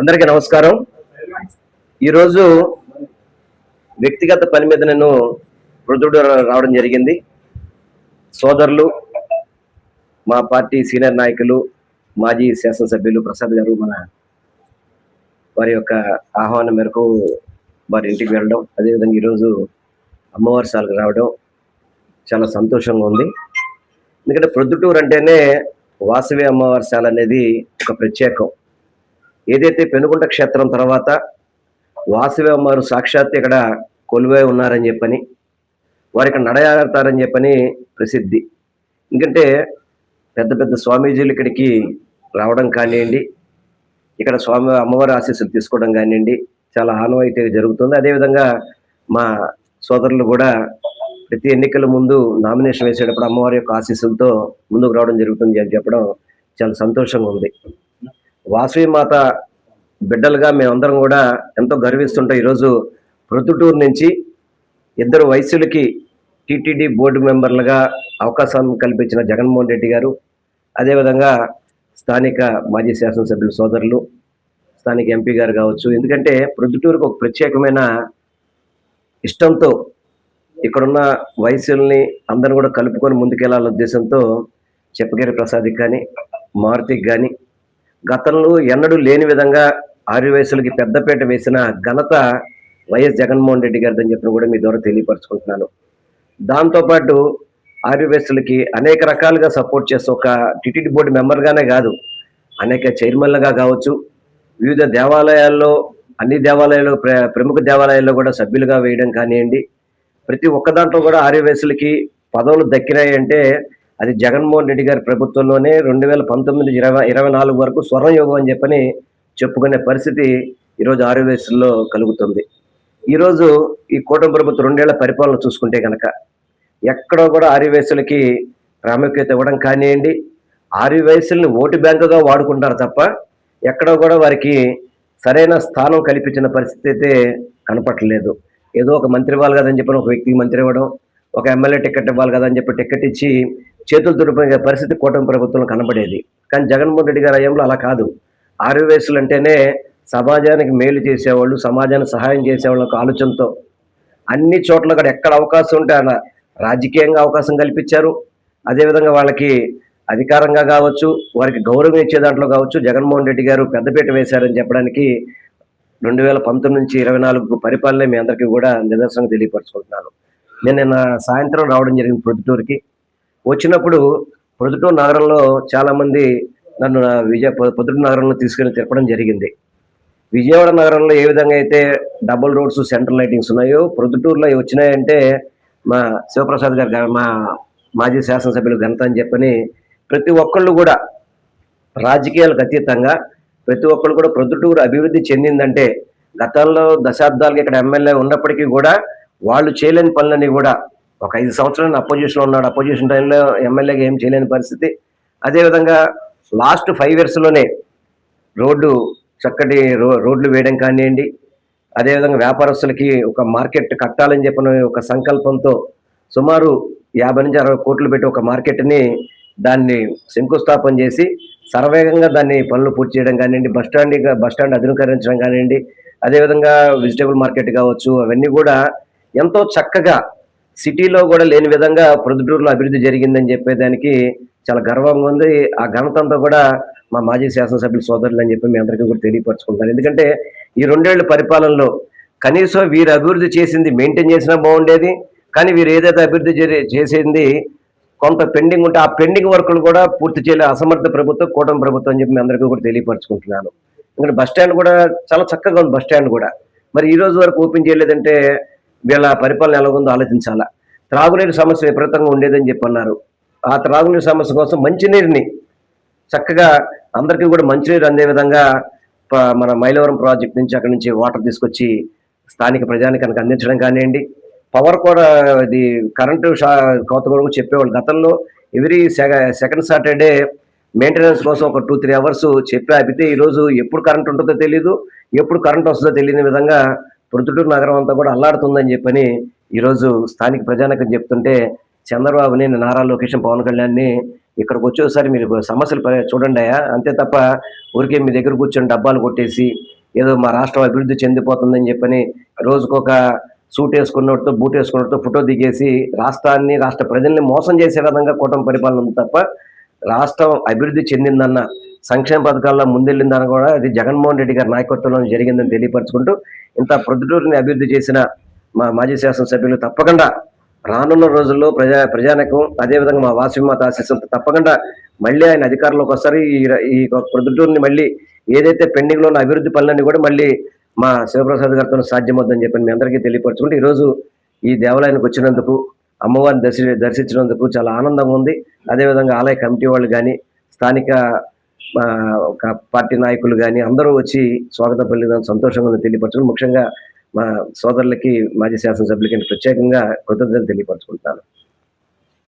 అందరికీ నమస్కారం. ఈరోజు వ్యక్తిగత పని మీద నేను ప్రొద్దుటూరు రావడం జరిగింది. సోదరులు, మా పార్టీ సీనియర్ నాయకులు, మాజీ శాసనసభ్యులు ప్రసాద్ గారు వారి యొక్క ఆహ్వానం మేరకు వారి ఇంటికి వెళ్ళడం, అదేవిధంగా ఈరోజు అమ్మవారి సాలకు రావడం చాలా సంతోషంగా ఉంది. ఎందుకంటే ప్రొద్దుటూరు అంటేనే వాసవి అమ్మవారి సాల అనేది ఒక ప్రత్యేకం. ఏదైతే పెనుగుంట క్షేత్రం తర్వాత వాసవి అమ్మవారు సాక్షాత్ ఇక్కడ కొలువై ఉన్నారని చెప్పని, వారు ఇక్కడ నడయాడతారని చెప్పని ప్రసిద్ధి. ఎందుకంటే పెద్ద పెద్ద స్వామీజీలు ఇక్కడికి రావడం కానివ్వండి, ఇక్కడ అమ్మవారి ఆశీస్సులు తీసుకోవడం కానివ్వండి, చాలా ఆనవాయితీ జరుగుతుంది. అదేవిధంగా మా సోదరులు కూడా ప్రతి ఎన్నికల ముందు నామినేషన్ వేసేటప్పుడు అమ్మవారి యొక్క ఆశీస్సులతో ముందుకు రావడం జరుగుతుంది అని చెప్పడం చాలా సంతోషంగా ఉంది. వాసవి మాత బిడ్డలుగా మేమందరం కూడా ఎంతో గర్విస్తుంటాం. ఈరోజు ప్రొద్దుటూరు నుంచి ఇద్దరు వైశ్యులకి టీటీడీ బోర్డు మెంబర్లుగా అవకాశం కల్పించిన జగన్మోహన్ రెడ్డి గారు, అదేవిధంగా స్థానిక మాజీ శాసనసభ్యులు సోదరులు, స్థానిక ఎంపీ గారు కావచ్చు. ఎందుకంటే ప్రొద్దుటూరుకు ఒక ప్రత్యేకమైన ఇష్టంతో ఇక్కడున్న వైశ్యుల్ని అందరూ కూడా కలుపుకొని ముందుకెళ్లాలనే ఉద్దేశంతో చెప్పగిరి ప్రసాద్కి కానీ, మారుతికి కానీ గతంలో ఎన్నడూ లేని విధంగా ఆర్యవైశ్యులకి పెద్దపీట వేసిన ఘనత వైఎస్ జగన్మోహన్ రెడ్డి గారిదని చెప్పిన కూడా మీ ద్వారా తెలియపరచుకుంటున్నాను. దాంతోపాటు ఆర్యవైశ్యులకి అనేక రకాలుగా సపోర్ట్ చేస్తూ ఒక టిటిడి బోర్డు మెంబర్గానే కాదు, అనేక చైర్మన్లుగా కావచ్చు, వివిధ దేవాలయాల్లో అన్ని దేవాలయాల్లో ప్రముఖ దేవాలయాల్లో కూడా సభ్యులుగా వేయడం కానివ్వండి, ప్రతి ఒక్క దాంట్లో కూడా ఆర్యవైశ్యులకి పదవులు దక్కినాయి అంటే అది జగన్మోహన్ రెడ్డి గారి ప్రభుత్వంలోనే 2019-24 వరకు స్వర్ణయోగం అని చెప్పని చెప్పుకునే పరిస్థితి ఈరోజు ఆర్యవైశ్యుల్లో కలుగుతుంది. ఈరోజు ఈ కూటమి ప్రభుత్వం 2 ఏళ్ల పరిపాలన చూసుకుంటే కనుక ఎక్కడో కూడా ఆర్యవైశ్యులకి ప్రాముఖ్యత ఇవ్వడం కానివ్వండి, ఆర్యవైశ్యుల్ని ఓటు బ్యాంకుగా వాడుకుంటారు తప్ప ఎక్కడో కూడా వారికి సరైన స్థానం కల్పించిన పరిస్థితి అయితే కనపట్టలేదు. ఏదో ఒక మంత్రి ఇవ్వాలి కదని చెప్పి ఒక వ్యక్తికి మంత్రి ఇవ్వడం, ఒక ఎమ్మెల్యే టికెట్ ఇవ్వాలి కదని చెప్పి టికెట్ ఇచ్చి చేతులు దుడిపోయే పరిస్థితి కూటమి ప్రభుత్వంలో కనబడేది. కానీ జగన్మోహన్ రెడ్డి గారి హయాంలో అలా కాదు. ఆర్యవైశ్యులు అంటేనే సమాజానికి మేలు చేసేవాళ్ళు, సమాజానికి సహాయం చేసేవాళ్ళు ఒక ఆలోచనతో అన్ని చోట్ల కూడా ఎక్కడ అవకాశం ఉంటే అలా రాజకీయంగా అవకాశం కల్పించారు. అదేవిధంగా వాళ్ళకి అధికారంగా కావచ్చు, వారికి గౌరవం ఇచ్చే దాంట్లో కావచ్చు జగన్మోహన్ రెడ్డి గారు పెద్దపీట వేశారని చెప్పడానికి 2019-24 పరిపాలన మీ అందరికీ కూడా నిదర్శనం తెలియపరచుకుంటున్నాను. నేను నిన్న సాయంత్రం రావడం జరిగింది ప్రొద్దుటూరుకి. వచ్చినప్పుడు ప్రొద్దుటూరు నగరంలో చాలామంది నన్ను ప్రొద్దుటూరు నగరంలో తీసుకెళ్ళి తిప్పడం జరిగింది. విజయవాడ నగరంలో ఏ విధంగా అయితే డబుల్ రోడ్స్, సెంట్రల్ లైటింగ్స్ ఉన్నాయో ప్రొద్దుటూరులో వచ్చినాయంటే మా శివప్రసాద్ గారు, మా మాజీ శాసనసభ్యులు ఘనత అని చెప్పని ప్రతి ఒక్కళ్ళు కూడా రాజకీయాలకు అతీతంగా ప్రతి ఒక్కళ్ళు కూడా ప్రొద్దుటూరు అభివృద్ధి చెందిందంటే గతంలో దశాబ్దాలుగా ఇక్కడ ఎమ్మెల్యే ఉన్నప్పటికీ కూడా వాళ్ళు చేయలేని పనులని కూడా ఒక 5 సంవత్సరాలు అపోజిషన్లో ఉన్నాడు, అపోజిషన్ టైంలో ఎమ్మెల్యేగా ఏం చేయలేని పరిస్థితి. అదేవిధంగా లాస్ట్ 5 yearsలోనే చక్కటి రోడ్లు వేయడం కానివ్వండి, అదేవిధంగా వ్యాపారస్తులకి ఒక మార్కెట్ కట్టాలని చెప్పిన ఒక సంకల్పంతో సుమారు 50-60 కోట్లు పెట్టి ఒక మార్కెట్ని దాన్ని శంకుస్థాపన చేసి సర్వేగంగా దాన్ని పనులు పూర్తి చేయడం కానివ్వండి, బస్టాండ్ ఆధునీకరించడం కానివ్వండి, అదేవిధంగా వెజిటేబుల్ మార్కెట్ కావచ్చు, అవన్నీ కూడా ఎంతో చక్కగా సిటీలో కూడా లేని విధంగా ప్రొద్దుటూరులో అభివృద్ధి జరిగిందని చెప్పేదానికి చాలా గర్వంగా ఉంది. ఆ ఘనతంతా కూడా మా మాజీ శాసనసభ్యులు సోదరులు అని చెప్పి మీ అందరికీ కూడా తెలియపరచుకుంటారు. ఎందుకంటే ఈ 2 ఏళ్ల పరిపాలనలో కనీసం వీరు అభివృద్ధి చేసింది మెయింటైన్ చేసినా బాగుండేది. కానీ వీరు ఏదైతే అభివృద్ధి చేసింది కొంత పెండింగ్ ఉంటే ఆ పెండింగ్ వర్కులు కూడా పూర్తి చేయలే అసమర్థ ప్రభుత్వం, కూటమి ప్రభుత్వం అని చెప్పి మీ అందరికీ కూడా తెలియపరచుకుంటున్నాను. ఎందుకంటే బస్టాండ్ కూడా చాలా చక్కగా ఉంది. బస్టాండ్ కూడా మరి ఈ రోజు వరకు ఓపెన్ చేయలేదంటే వీళ్ళ పరిపాలన ఎలా ఉందో ఆలోచించాలా. త్రాగునీరు సమస్య విపరీతంగా ఉండేదని చెప్పి అన్నారు. ఆ త్రాగునీరు సమస్య కోసం మంచినీరుని చక్కగా అందరికీ కూడా మంచినీరు అందే విధంగా మన మైలవరం ప్రాజెక్ట్ నుంచి అక్కడి నుంచి వాటర్ తీసుకొచ్చి స్థానిక ప్రజానికానికి అందించడం కానివ్వండి, పవర్ కూడా ఇది కరెంటు కోత కూడా చెప్పేవాళ్ళు. గతంలో ఎవ్రీ సెకండ్ సాటర్డే మెయింటెనెన్స్ కోసం ఒక 2-3 అవర్స్ చెప్పి ఆపితే ఈరోజు ఎప్పుడు కరెంట్ ఉంటుందో తెలియదు, ఎప్పుడు కరెంట్ వస్తుందో తెలియని విధంగా ప్రొద్దుటూరు నగరం అంతా కూడా అల్లాడుతుందని చెప్పని ఈరోజు స్థానిక ప్రజానికం చెప్తుంటే చంద్రబాబుని, నారా లోకేష్, పవన్ కళ్యాణ్‌ని ఇక్కడికి వచ్చేసారి మీరు సమస్యలు చూడండయ్యా. అంతే తప్ప ఊరికే మీ దగ్గర కూర్చొని డబ్బాలు కొట్టేసి ఏదో మా రాష్ట్రం అభివృద్ధి చెందిపోతుందని చెప్పని రోజుకొక సూట్ వేసుకున్నోడితో, బూట్ వేసుకున్నోడితో ఫోటో దిగేసి రాష్ట్రాన్ని, రాష్ట్ర ప్రజల్ని మోసం చేసే విధంగా కూటమి పరిపాలన ఉంది తప్ప రాష్ట్రం అభివృద్ధి చెందిందన్న, సంక్షేమ పథకాల్లో ముందెళ్ళిందని కూడా అది జగన్మోహన్ రెడ్డి గారి నాయకత్వంలో జరిగిందని తెలియపరుచుకుంటూ, ఇంత ప్రొద్దుటూరుని అభివృద్ధి చేసిన మా మాజీ శాసనసభ్యులు తప్పకుండా రానున్న రోజుల్లో ప్రజానికం అదేవిధంగా మా వాసవిమాత ఆశీస్సులతో తప్పకుండా మళ్ళీ ఆయన అధికారంలోకి వస్తారు. ఈ ప్రొద్దుటూరుని మళ్ళీ ఏదైతే పెండింగ్ లో ఉన్న అభివృద్ధి పనులన్నీ కూడా మళ్ళీ మా శివప్రసాద్ గారితో సాధ్యమవుతుందని చెప్పి మీ అందరికీ తెలియపరచుకుంటే ఈరోజు ఈ దేవాలయానికి వచ్చినందుకు, అమ్మవారిని దర్శించినందుకు చాలా ఆనందంగా ఉంది. అదేవిధంగా ఆలయ కమిటీ వాళ్ళు కానీ, స్థానిక ఒక పార్టీ నాయకులు కానీ అందరూ వచ్చి స్వాగతం పలికిన సంతోషంగా ఉందని తెలియపరచుకుని, ముఖ్యంగా మా సోదరులకి, మాజీ శాసనసభ్యులకి ప్రత్యేకంగా కృతజ్ఞతలు తెలియపరచుకుంటాను.